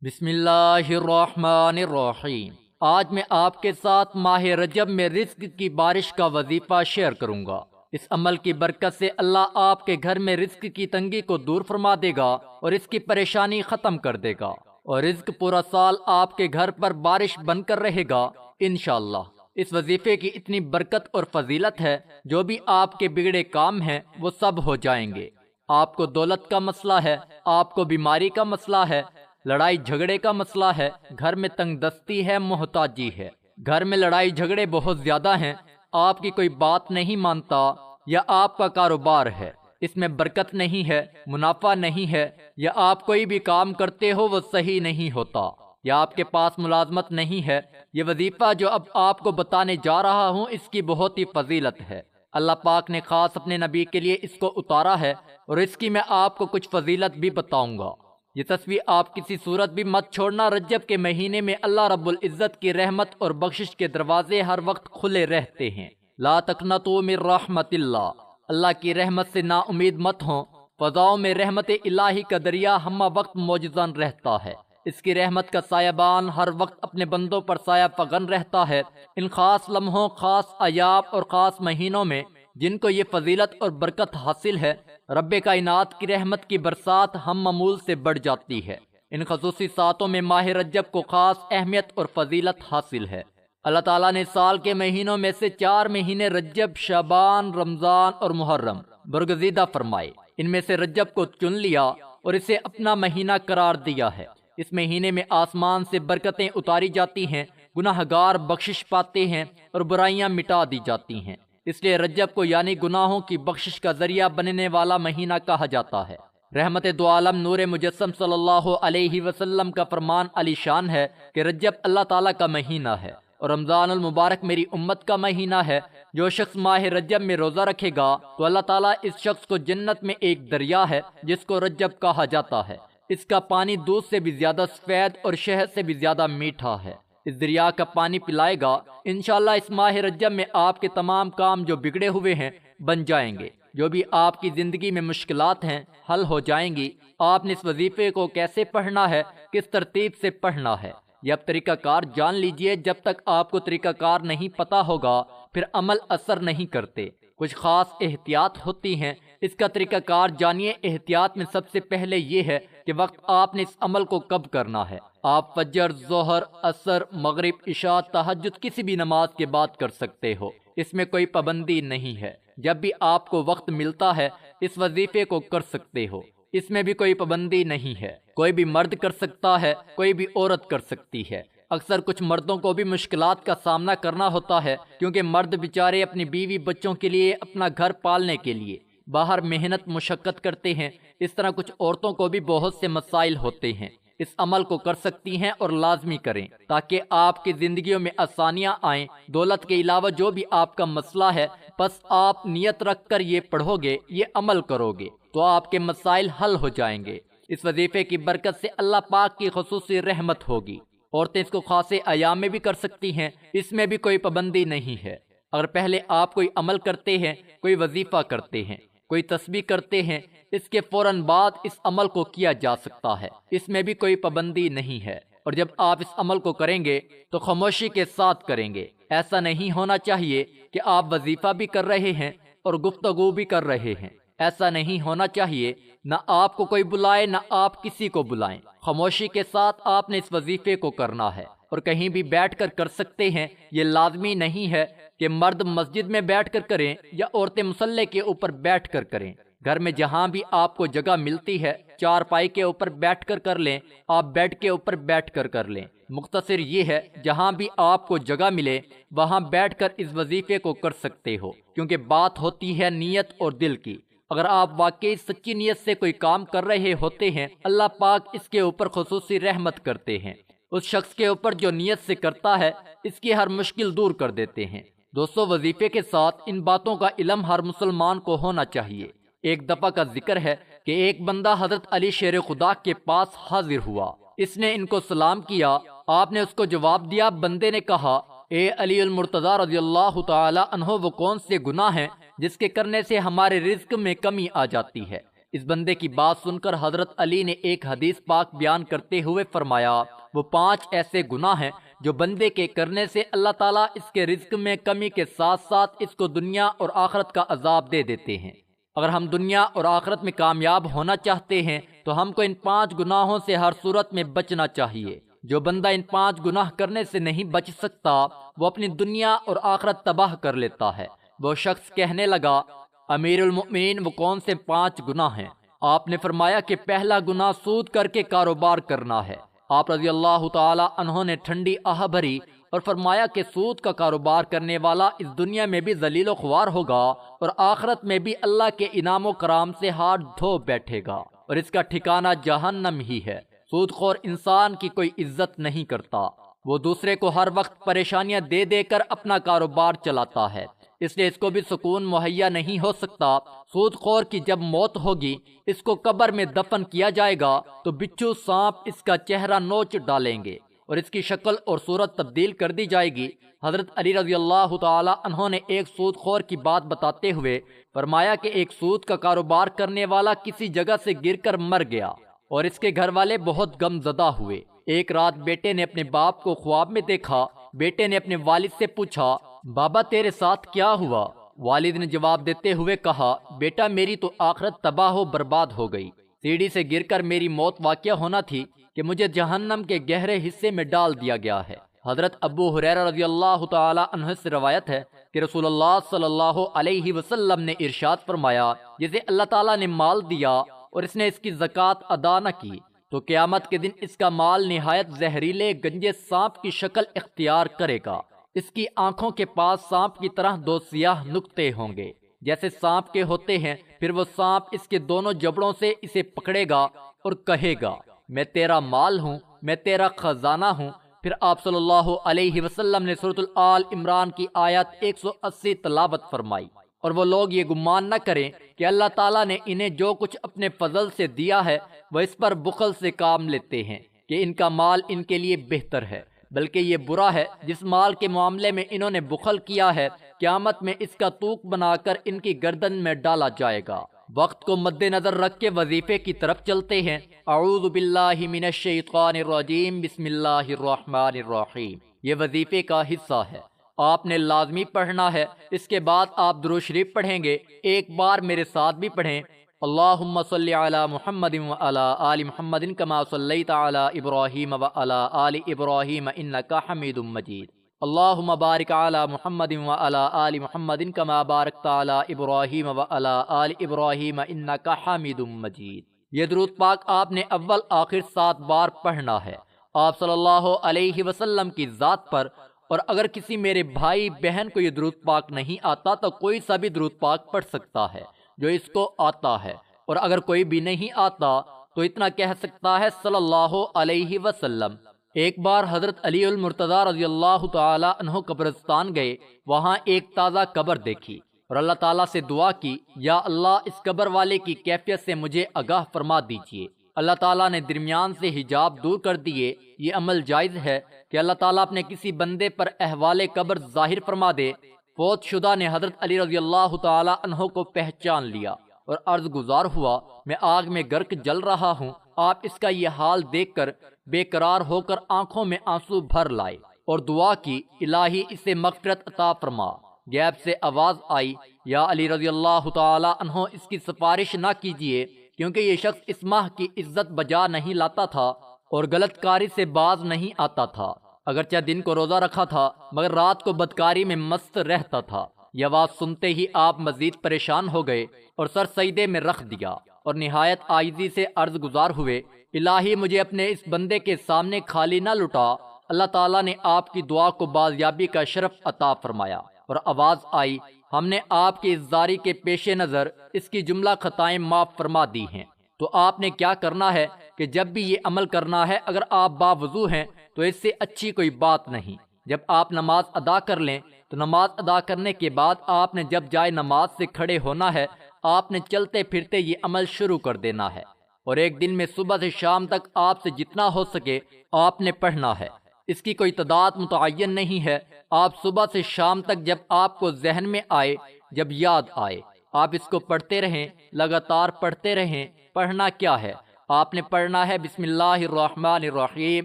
بسم اللہ الرحمن الرحیم۔ آج میں آپ کے ساتھ ماہ رجب میں رزق کی بارش کا وظیفہ شیئر کروں گا۔ اس عمل کی برکت سے اللہ آپ کے گھر میں رزق کی تنگی کو دور فرما دے گا اور اس کی پریشانی ختم کر دے گا، اور رزق پورا سال آپ کے گھر پر بارش بن کر رہے گا انشاءاللہ۔ اس وظیفے کی اتنی برکت اور فضیلت ہے، جو بھی آپ کے بگڑے کام ہیں وہ سب ہو جائیں گے۔ آپ کو دولت کا مسئلہ ہے، آپ کو بیماری کا مسئلہ ہے، لڑائی جھگڑے کا مسئلہ ہے، گھر میں تنگ دستی ہے، محتاجی ہے، گھر میں لڑائی جھگڑے بہت زیادہ ہیں، آپ کی کوئی بات نہیں مانتا، یا آپ کا کاروبار ہے اس میں برکت نہیں ہے، منافع نہیں ہے، یا آپ کوئی بھی کام کرتے ہو وہ صحیح نہیں ہوتا، یا آپ کے پاس ملازمت نہیں ہے۔ یہ وظیفہ جو اب آپ کو بتانے جا رہا ہوں اس کی بہت ہی فضیلت ہے۔ اللہ پاک نے خاص اپنے نبی کے لیے اس کو اتارا ہے، اور اس کی میں آپ کو کچھ فضیلت بھی بتاؤں گا۔ یہ تصویر آپ کسی صورت بھی مت چھوڑنا۔ رجب کے مہینے میں اللہ رب العزت کی رحمت اور بخشش کے دروازے ہر وقت کھلے رہتے ہیں۔ لا تقنطوا من رحمت اللہ، اللہ کی رحمت سے نا امید مت ہوں۔ فضاؤں میں رحمت الہی کا دریا ہمہ وقت موجزن رہتا ہے۔ اس کی رحمت کا سایہ بان ہر وقت اپنے بندوں پر سایہ فغن رہتا ہے۔ ان خاص لمحوں، خاص ایام اور خاص مہینوں میں جن کو یہ فضیلت اور برکت حاصل ہے، رب کائنات کی رحمت کی برسات ہم معمول سے بڑھ جاتی ہے۔ ان خصوصی ساتوں میں ماہ رجب کو خاص اہمیت اور فضیلت حاصل ہے۔ اللہ تعالیٰ نے سال کے مہینوں میں سے 4 مہینے رجب، شعبان، رمضان اور محرم برگزیدہ فرمائے۔ ان میں سے رجب کو چن لیا اور اسے اپنا مہینہ قرار دیا ہے۔ اس مہینے میں آسمان سے برکتیں اتاری جاتی ہیں، گناہ گار بخشش پاتے ہیں اور برائیاں مٹا دی جاتی ہیں۔ اس لیے رجب کو یعنی گناہوں کی بخشش کا ذریعہ بننے والا مہینہ کہا جاتا ہے۔ رحمت دو عالم نور مجسم صلی اللہ علیہ وسلم کا فرمان علی شان ہے کہ رجب اللہ تعالیٰ کا مہینہ ہے اور رمضان المبارک میری امت کا مہینہ ہے۔ جو شخص ماہ رجب میں روزہ رکھے گا تو اللہ تعالیٰ اس شخص کو جنت میں ایک دریا ہے جس کو رجب کہا جاتا ہے، اس کا پانی دودھ سے بھی زیادہ سفید اور شہد سے بھی زیادہ میٹھا ہے، اس دریا کا پانی پلائے گا۔ انشاءاللہ اس ماہ رجب میں آپ کے تمام کام جو بگڑے ہوئے ہیں بن جائیں گے، جو بھی آپ کی زندگی میں مشکلات ہیں حل ہو جائیں گی۔ آپ نے اس وظیفے کو کیسے پڑھنا ہے، کس ترتیب سے پڑھنا ہے، یہ اب طریقہ کار جان لیجئے۔ جب تک آپ کو طریقہ کار نہیں پتا ہوگا پھر عمل اثر نہیں کرتے۔ کچھ خاص احتیاط ہوتی ہیں، اس کا طریقہ کار جانیے۔ احتیاط میں سب سے پہلے یہ ہے کہ وقت آپ نے اس عمل کو کب کرنا ہے۔ آپ فجر، ظہر، عصر، مغرب، عشاء، تہجد کسی بھی نماز کے بعد کر سکتے ہو، اس میں کوئی پابندی نہیں ہے۔ جب بھی آپ کو وقت ملتا ہے اس وظیفے کو کر سکتے ہو، اس میں بھی کوئی پابندی نہیں ہے۔ کوئی بھی مرد کر سکتا ہے، کوئی بھی عورت کر سکتی ہے۔ اکثر کچھ مردوں کو بھی مشکلات کا سامنا کرنا ہوتا ہے، کیونکہ مرد بیچارے اپنی بیوی بچوں کے لیے، اپنا گھر پالنے کے لیے باہر محنت مشقت کرتے ہیں۔ اس طرح کچھ عورتوں کو بھی بہت سے مسائل ہوتے ہیں۔ اس عمل کو کر سکتی ہیں اور لازمی کریں تاکہ آپ کی زندگیوں میں آسانیاں آئیں۔ دولت کے علاوہ جو بھی آپ کا مسئلہ ہے، بس آپ نیت رکھ کر یہ پڑھو گے، یہ عمل کرو گے تو آپ کے مسائل حل ہو جائیں گے۔ اس وظیفے کی برکت سے اللہ پاک کی خصوصی رحمت ہوگی۔ عورتیں اس کو خاصے ایام میں بھی کر سکتی ہیں، اس میں بھی کوئی پابندی نہیں ہے۔ اگر پہلے آپ کوئی عمل کرتے ہیں، کوئی وظیفہ کرتے ہیں، کوئی تسبیح کرتے ہیں، اس کے فوراً بعد اس عمل کو کیا جا سکتا ہے، اس میں بھی کوئی پابندی نہیں ہے۔ اور جب آپ اس عمل کو کریں گے تو خاموشی کے ساتھ کریں گے۔ ایسا نہیں ہونا چاہیے کہ آپ وظیفہ بھی کر رہے ہیں اور گفتگو بھی کر رہے ہیں، ایسا نہیں ہونا چاہیے۔ نہ آپ کو کوئی بلائے، نہ آپ کسی کو بلائیں۔ خاموشی کے ساتھ آپ نے اس وظیفے کو کرنا ہے، اور کہیں بھی بیٹھ کر کر سکتے ہیں۔ یہ لازمی نہیں ہے کہ مرد مسجد میں بیٹھ کر کریں یا عورتیں مصلی کے اوپر بیٹھ کر کریں۔ گھر میں جہاں بھی آپ کو جگہ ملتی ہے، چارپائی کے اوپر بیٹھ کر کر لیں، آپ بیڈ کے اوپر بیٹھ کر کر لیں۔ مختصر یہ ہے، جہاں بھی آپ کو جگہ ملے وہاں بیٹھ کر اس وظیفے کو کر سکتے ہو، کیونکہ بات ہوتی ہے نیت اور دل کی۔ اگر آپ واقعی سچی نیت سے کوئی کام کر رہے ہوتے ہیں، اللہ پاک اس کے اوپر خصوصی رحمت کرتے ہیں۔ اس شخص کے اوپر جو نیت سے کرتا ہے، اس کی ہر مشکل دور کر دیتے ہیں۔ دوستو، وظیفے کے ساتھ ان باتوں کا علم ہر مسلمان کو ہونا چاہیے۔ ایک دفعہ کا ذکر ہے کہ ایک بندہ حضرت علی شیر خدا کے پاس حاضر ہوا۔ اس نے ان کو سلام کیا، آپ نے اس کو جواب دیا۔ بندے نے کہا، اے علی المرتضی رضی اللہ تعالی عنہ، وہ کون سے گناہ ہیں جس کے کرنے سے ہمارے رزق میں کمی آ جاتی ہے؟ اس بندے کی بات سن کر حضرت علی نے ایک حدیث پاک بیان کرتے ہوئے فرمایا، وہ 5 ایسے گناہ ہیں جو بندے کے کرنے سے اللہ تعالیٰ اس کے رزق میں کمی کے ساتھ ساتھ اس کو دنیا اور آخرت کا عذاب دے دیتے ہیں۔ اگر ہم دنیا اور آخرت میں کامیاب ہونا چاہتے ہیں تو ہم کو ان 5 گناہوں سے ہر صورت میں بچنا چاہیے۔ جو بندہ ان 5 گناہ کرنے سے نہیں بچ سکتا وہ اپنی دنیا اور آخرت تباہ کر لیتا ہے۔ وہ شخص کہنے لگا، امیر المؤمنین وہ کون سے 5 گناہ ہیں؟ آپ نے فرمایا کہ پہلا گناہ سود کر کے کاروبار کرنا ہے۔ آپ رضی اللہ تعالی عنہ نے ٹھنڈی آہ بھری اور فرمایا کہ سود کا کاروبار کرنے والا اس دنیا میں بھی ذلیل و خوار ہوگا اور آخرت میں بھی اللہ کے انعام و کرام سے ہاتھ دھو بیٹھے گا اور اس کا ٹھکانہ جہنم ہی ہے۔ سود خور انسان کی کوئی عزت نہیں کرتا، وہ دوسرے کو ہر وقت پریشانیاں دے دے کر اپنا کاروبار چلاتا ہے، اس لیے اس کو بھی سکون مہیا نہیں ہو سکتا۔ سود خور کی جب موت ہوگی، اس کو قبر میں دفن کیا جائے گا تو بچھو سانپ اس کا چہرہ نوچ ڈالیں گے اور اس کی شکل اور صورت تبدیل کر دی جائے گی۔ حضرت علی رضی اللہ تعالی عنہ نے ایک سود خور کی بات بتاتے ہوئے فرمایا کہ ایک سود کا کاروبار کرنے والا کسی جگہ سے گر کر مر گیا اور اس کے گھر والے بہت غم زدہ ہوئے۔ ایک رات بیٹے نے اپنے باپ کو خواب میں دیکھا۔ بیٹے نے اپنے والد سے پوچھا، بابا تیرے ساتھ کیا ہوا؟ والد نے جواب دیتے ہوئے کہا، بیٹا میری تو آخرت تباہ و برباد ہو گئی، سیڑھی سے گر کر میری موت واقع ہونا تھی کہ مجھے جہنم کے گہرے حصے میں ڈال دیا گیا ہے۔ حضرت ابو ہریرہ رضی اللہ تعالی عنہ سے روایت ہے کہ رسول اللہ صلی اللہ علیہ وسلم نے ارشاد فرمایا، جسے اللہ تعالیٰ نے مال دیا اور اس نے اس کی زکوٰۃ ادا نہ کی تو قیامت کے دن اس کا مال نہایت زہریلے گنجے سانپ کی شکل اختیار کرے گا۔ اس کی آنکھوں کے پاس سانپ کی طرح 2 سیاہ نقطے ہوں گے جیسے سانپ کے ہوتے ہیں، پھر وہ سانپ اس کے دونوں جبڑوں سے اسے پکڑے گا اور کہے گا، میں تیرا مال ہوں، میں تیرا خزانہ ہوں۔ پھر آپ صلی اللہ علیہ وسلم نے سورۃ آل عمران کی آیت 180 تلاوت فرمائی، اور وہ لوگ یہ گمان نہ کریں کہ اللہ تعالیٰ نے انہیں جو کچھ اپنے فضل سے دیا ہے وہ اس پر بخل سے کام لیتے ہیں کہ ان کا مال ان کے لیے بہتر ہے، بلکہ یہ برا ہے جس مال کے معاملے میں انہوں نے بخل کیا ہے، قیامت میں اس کا توق بنا کر ان کی گردن میں ڈالا جائے گا۔ وقت کو مد نظر رکھ کے وظیفے کی طرف چلتے ہیں۔ اعوذ باللہ من الشیطان الرجیم، بسم اللہ الرحمن الرحیم۔ یہ وظیفے کا حصہ ہے، آپ نے لازمی پڑھنا ہے۔ اس کے بعد آپ درود شریف پڑھیں گے، ایک بار میرے ساتھ بھی پڑھیں، اللہم صلی علی محمد وعلی آل محمد کما صلیت علی ابراہیم وعلی آل ابراہیم انک حمید مجید، اللہم بارک علی محمد وعلی آل محمد کما بارکت علی ابراہیم وعلی آل ابراہیم انک حمید مجید۔ یہ درود پاک آپ نے اول آخر 7 بار پڑھنا ہے، آپ صلی اللہ علیہ وسلم کی ذات پر۔ اور اگر کسی میرے بھائی بہن کو یہ درود پاک نہیں آتا تو کوئی سا بھی درود پاک پڑھ سکتا ہے جو اس کو آتا ہے، اور اگر کوئی بھی نہیں آتا تو اتنا کہہ سکتا ہے صلی اللہ علیہ وسلم۔ ایک بار حضرت علی المرتضیٰ رضی اللہ تعالی عنہ قبرستان گئے، وہاں ایک تازہ قبر دیکھی اور اللہ تعالیٰ سے دعا کی، یا اللہ اس قبر والے کی کیفیت سے مجھے آگاہ فرما دیجیے۔ اللہ تعالیٰ نے درمیان سے حجاب دور کر دیے۔ یہ عمل جائز ہے کہ اللہ تعالیٰ اپنے کسی بندے پر احوال قبر ظاہر فرما دے۔ فوت شدہ نے حضرت علی رضی اللہ تعالی عنہ کو پہچان لیا اور عرض گزار ہوا، میں آگ میں غرق جل رہا ہوں، آپ اس کا یہ حال دیکھ کر بے قرار ہو کر آنکھوں میں آنسو بھر لائے اور دعا کی، الہی اسے مغفرت عطا فرما۔ غیب سے آواز آئی، یا علی رضی اللہ تعالی عنہ اس کی سفارش نہ کیجیے، کیونکہ یہ شخص اس ماہ کی عزت بجا نہیں لاتا تھا اور غلط کاری سے باز نہیں آتا تھا، اگرچہ دن کو روزہ رکھا تھا مگر رات کو بدکاری میں مست رہتا تھا۔ یہ آواز سنتے ہی آپ مزید پریشان ہو گئے اور سر سجدے میں رکھ دیا اور نہایت عاجزی سے عرض گزار ہوئے، الہی مجھے اپنے اس بندے کے سامنے خالی نہ لٹا۔ اللہ تعالیٰ نے آپ کی دعا کو بازیابی کا شرف عطا فرمایا اور آواز آئی، ہم نے آپ کی اس زاری کے پیش نظر اس کی جملہ خطائیں معاف فرما دی ہیں۔ تو آپ نے کیا کرنا ہے کہ جب بھی یہ عمل کرنا ہے، اگر آپ باوضو ہیں تو اس سے اچھی کوئی بات نہیں۔ جب آپ نماز ادا کر لیں تو نماز ادا کرنے کے بعد آپ نے جب جائے نماز سے کھڑے ہونا ہے، آپ نے چلتے پھرتے یہ عمل شروع کر دینا ہے، اور ایک دن میں صبح سے شام تک آپ سے جتنا ہو سکے آپ نے پڑھنا ہے۔ اس کی کوئی تعداد متعین نہیں ہے، آپ صبح سے شام تک جب آپ کو ذہن میں آئے، جب یاد آئے آپ اس کو پڑھتے رہیں، لگاتار پڑھتے رہیں۔ پڑھنا کیا ہے؟ آپ نے پڑھنا ہے بسم اللہ الرحمن الرحیم،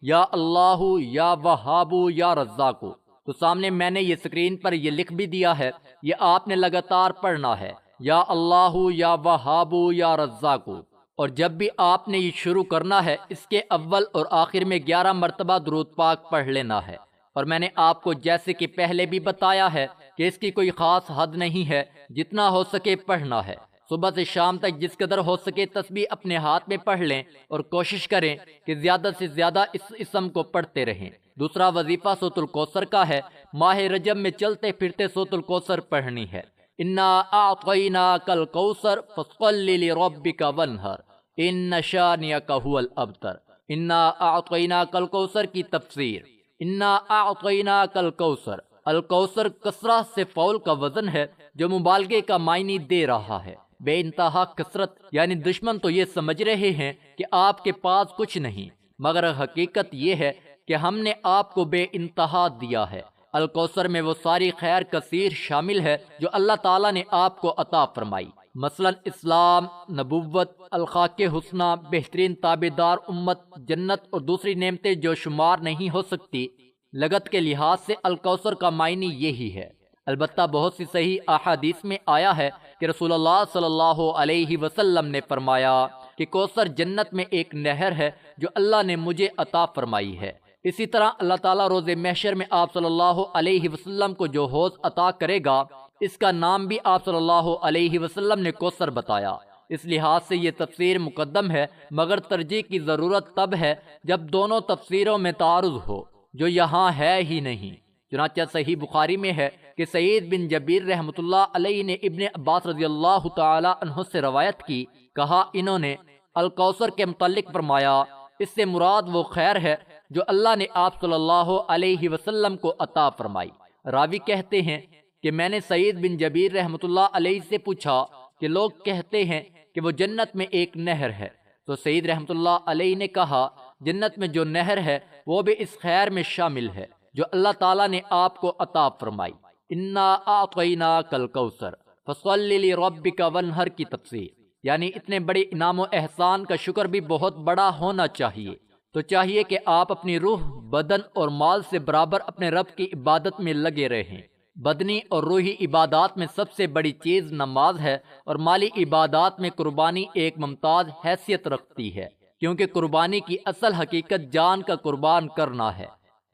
یا اللہ یا وہاب یا رزاق۔ تو سامنے میں نے یہ اسکرین پر یہ لکھ بھی دیا ہے، یہ آپ نے لگاتار پڑھنا ہے، یا اللہ یا وہاب یا رزاق۔ اور جب بھی آپ نے یہ شروع کرنا ہے، اس کے اول اور آخر میں 11 مرتبہ درود پاک پڑھ لینا ہے۔ اور میں نے آپ کو جیسے کہ پہلے بھی بتایا ہے کہ اس کی کوئی خاص حد نہیں ہے، جتنا ہو سکے پڑھنا ہے۔ صبح سے شام تک جس قدر ہو سکے تسبیح اپنے ہاتھ میں پڑھ لیں، اور کوشش کریں کہ زیادہ سے زیادہ اس اسم کو پڑھتے رہیں۔ دوسرا وظیفہ سورۃ الکوثر کا ہے۔ ماہ رجب میں چلتے پھرتے سورۃ الکوثر پڑھنی ہے۔ انا اعطیناک الکوثر فصل لربک وانحر ان شانئک ھو الابتر۔ انا اعطیناک الکوثر کی تفسیر: انا اعطیناک الکوثر، الکوثر کثرت سے فعول کا وزن ہے جو مبالغے کا معنی دے رہا ہے، بے انتہا کثرت۔ یعنی دشمن تو یہ سمجھ رہے ہیں کہ آپ کے پاس کچھ نہیں، مگر حقیقت یہ ہے کہ ہم نے آپ کو بے انتہا دیا ہے۔ الکوثر میں وہ ساری خیر کثیر شامل ہے جو اللہ تعالیٰ نے آپ کو عطا فرمائی، مثلا اسلام، نبوت، الخاق حسنہ، بہترین تابعدار امت، جنت اور دوسری نعمتیں جو شمار نہیں ہو سکتی۔ لغت کے لحاظ سے الکوثر کا معنی یہی ہے۔ البتہ بہت سی صحیح احادیث میں آیا ہے کہ رسول اللہ صلی اللہ علیہ وسلم نے فرمایا کہ کوثر جنت میں ایک نہر ہے جو اللہ نے مجھے عطا فرمائی ہے۔ اسی طرح اللہ تعالیٰ روز محشر میں آپ صلی اللہ علیہ وسلم کو جو حوض عطا کرے گا، اس کا نام بھی آپ صلی اللہ علیہ وسلم نے کوثر بتایا۔ اس لحاظ سے یہ تفسیر مقدم ہے، مگر ترجیح کی ضرورت تب ہے جب دونوں تفسیروں میں تعارض ہو، جو یہاں ہے ہی نہیں۔ چنانچہ صحیح بخاری میں ہے کہ سعید بن جبیر رحمۃ اللہ علیہ نے ابن عباس رضی اللہ تعالی عنہ سے روایت کی، کہا انہوں نے الکوثر کے متعلق فرمایا، اس سے مراد وہ خیر ہے جو اللہ نے آپ صلی اللہ علیہ وسلم کو عطا فرمائی۔ راوی کہتے ہیں کہ میں نے سعید بن جبیر رحمۃ اللہ علیہ سے پوچھا کہ لوگ کہتے ہیں کہ وہ جنت میں ایک نہر ہے، تو سعید رحمۃ اللہ علیہ نے کہا جنت میں جو نہر ہے وہ بھی اس خیر میں شامل ہے جو اللہ تعالیٰ نے آپ کو عطا فرمائی۔ انا اعطیناک الکوثر فصل لربک وانحر کی تفسیر، یعنی اتنے بڑے انعام و احسان کا شکر بھی بہت بڑا ہونا چاہیے۔ تو چاہیے کہ آپ اپنی روح، بدن اور مال سے برابر اپنے رب کی عبادت میں لگے رہیں۔ بدنی اور روحی عبادات میں سب سے بڑی چیز نماز ہے، اور مالی عبادات میں قربانی ایک ممتاز حیثیت رکھتی ہے، کیونکہ قربانی کی اصل حقیقت جان کا قربان کرنا ہے۔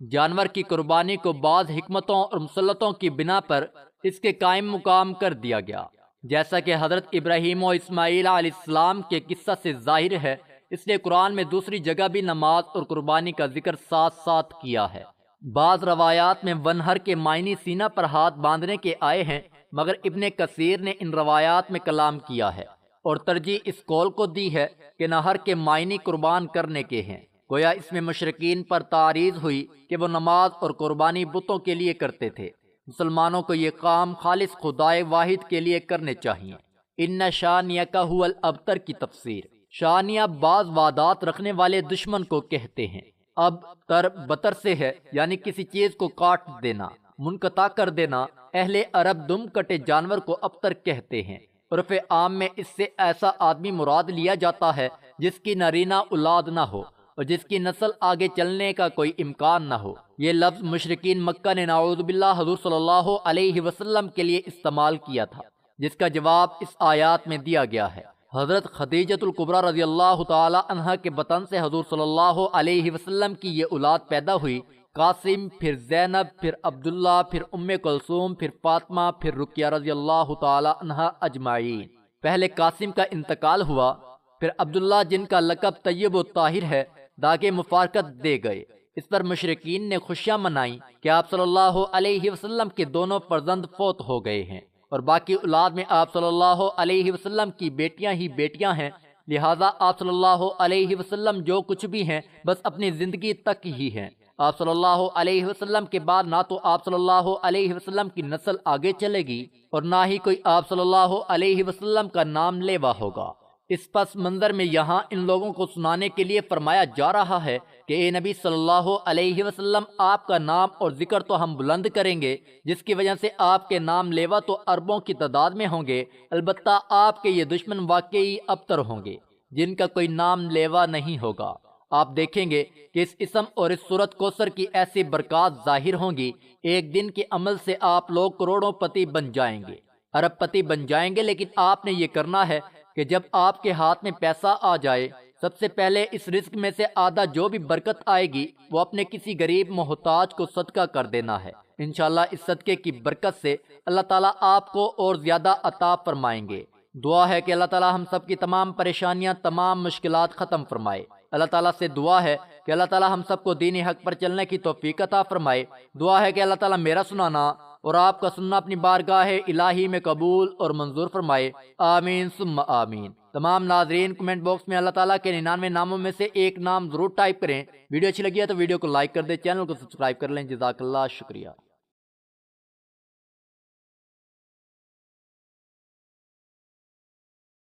جانور کی قربانی کو بعض حکمتوں اور مصلحتوں کی بنا پر اس کے قائم مقام کر دیا گیا، جیسا کہ حضرت ابراہیم و اسماعیل علیہ السلام کے قصہ سے ظاہر ہے۔ اس لیے قرآن میں دوسری جگہ بھی نماز اور قربانی کا ذکر ساتھ ساتھ کیا ہے۔ بعض روایات میں ونہر کے معنی سینہ پر ہاتھ باندھنے کے آئے ہیں، مگر ابن کثیر نے ان روایات میں کلام کیا ہے اور ترجیح اس قول کو دی ہے کہ نہر کے معنی قربان کرنے کے ہیں۔ گویا اس میں مشرکین پر تعریض ہوئی کہ وہ نماز اور قربانی بتوں کے لیے کرتے تھے۔ مسلمانوں کو یہ کام خالص خدائے واحد کے لیے کرنے چاہیے۔ ان شانئک ھو الابتر کی تفسیر: شانیہ بعض وعدات رکھنے والے دشمن کو کہتے ہیں۔ اب تر بتر سے ہے، یعنی کسی چیز کو کاٹ دینا، منقطع کر دینا۔ اہل عرب دم کٹے جانور کو ابتر کہتے ہیں۔ عرف عام میں اس سے ایسا آدمی مراد لیا جاتا ہے جس کی نرینہ اولاد نہ ہو اور جس کی نسل آگے چلنے کا کوئی امکان نہ ہو۔ یہ لفظ مشرکین مکہ نے نعوذ باللہ حضور صلی اللہ علیہ وسلم کے لیے استعمال کیا تھا، جس کا جواب اس آیات میں دیا گیا ہے۔ حضرت خدیجۃ الکبریٰ رضی اللہ تعالی عنہا کے بطن سے حضور صلی اللہ علیہ وسلم کی یہ اولاد پیدا ہوئی۔ قاسم، پھر زینب، پھر عبداللہ، پھر ام کلثوم، پھر فاطمہ، پھر رقیہ رضی اللہ تعالی عنہا اجمعین۔ پہلے قاسم کا انتقال ہوا، پھر عبداللہ جن کا لقب طیب و طاہر ہے داغے مفارقت دے گئے۔ اس پر مشرکین نے خوشیاں منائیں کہ آپ صلی اللہ علیہ وسلم کے دونوں فرزند فوت ہو گئے ہیں اور باقی اولاد میں آپ صلی اللہ علیہ وسلم کی بیٹیاں ہی بیٹیاں ہیں، لہٰذا آپ صلی اللہ علیہ وسلم جو کچھ بھی ہیں بس اپنی زندگی تک ہی ہیں۔ آپ صلی اللہ علیہ وسلم کے بعد نہ تو آپ صلی اللہ علیہ وسلم کی نسل آگے چلے گی اور نہ ہی کوئی آپ صلی اللہ علیہ وسلم کا نام لیوا ہوگا۔ اس پس منظر میں یہاں ان لوگوں کو سنانے کے لیے فرمایا جا رہا ہے کہ اے نبی صلی اللہ علیہ وسلم، آپ کا نام اور ذکر تو ہم بلند کریں گے، جس کی وجہ سے آپ کے نام لیوا تو اربوں کی تعداد میں ہوں گے، البتہ آپ کے یہ دشمن واقعی ابتر ہوں گے جن کا کوئی نام لیوا نہیں ہوگا۔ آپ دیکھیں گے کہ اس اسم اور اس سورت کوثر کی ایسی برکات ظاہر ہوں گی، ایک دن کے عمل سے آپ لوگ کروڑوں پتی بن جائیں گے، ارب پتی بن جائیں گے۔ لیکن آپ نے یہ کرنا ہے کہ جب آپ کے ہاتھ میں پیسہ آ جائے، سب سے پہلے اس رزق میں سے آدھا جو بھی برکت آئے گی وہ اپنے کسی غریب محتاج کو صدقہ کر دینا ہے۔ انشاءاللہ اس صدقے کی برکت سے اللہ تعالیٰ آپ کو اور زیادہ عطا فرمائیں گے۔ دعا ہے کہ اللہ تعالیٰ ہم سب کی تمام پریشانیاں، تمام مشکلات ختم فرمائے۔ اللہ تعالیٰ سے دعا ہے کہ اللہ تعالیٰ ہم سب کو دینی حق پر چلنے کی توفیق عطا فرمائے۔ دعا ہے کہ اللہ تعالیٰ میرا سنانا اور آپ کا سننا اپنی بارگاہ الہی میں قبول اور منظور فرمائے، آمین ثم آمین۔ تمام ناظرین کمنٹ باکس میں اللہ تعالیٰ کے 99 ناموں میں سے ایک نام ضرور ٹائپ کریں۔ ویڈیو اچھی لگی ہے تو ویڈیو کو لائک کر دیں، چینل کو سبسکرائب کر لیں۔ جزاک اللہ، شکریہ۔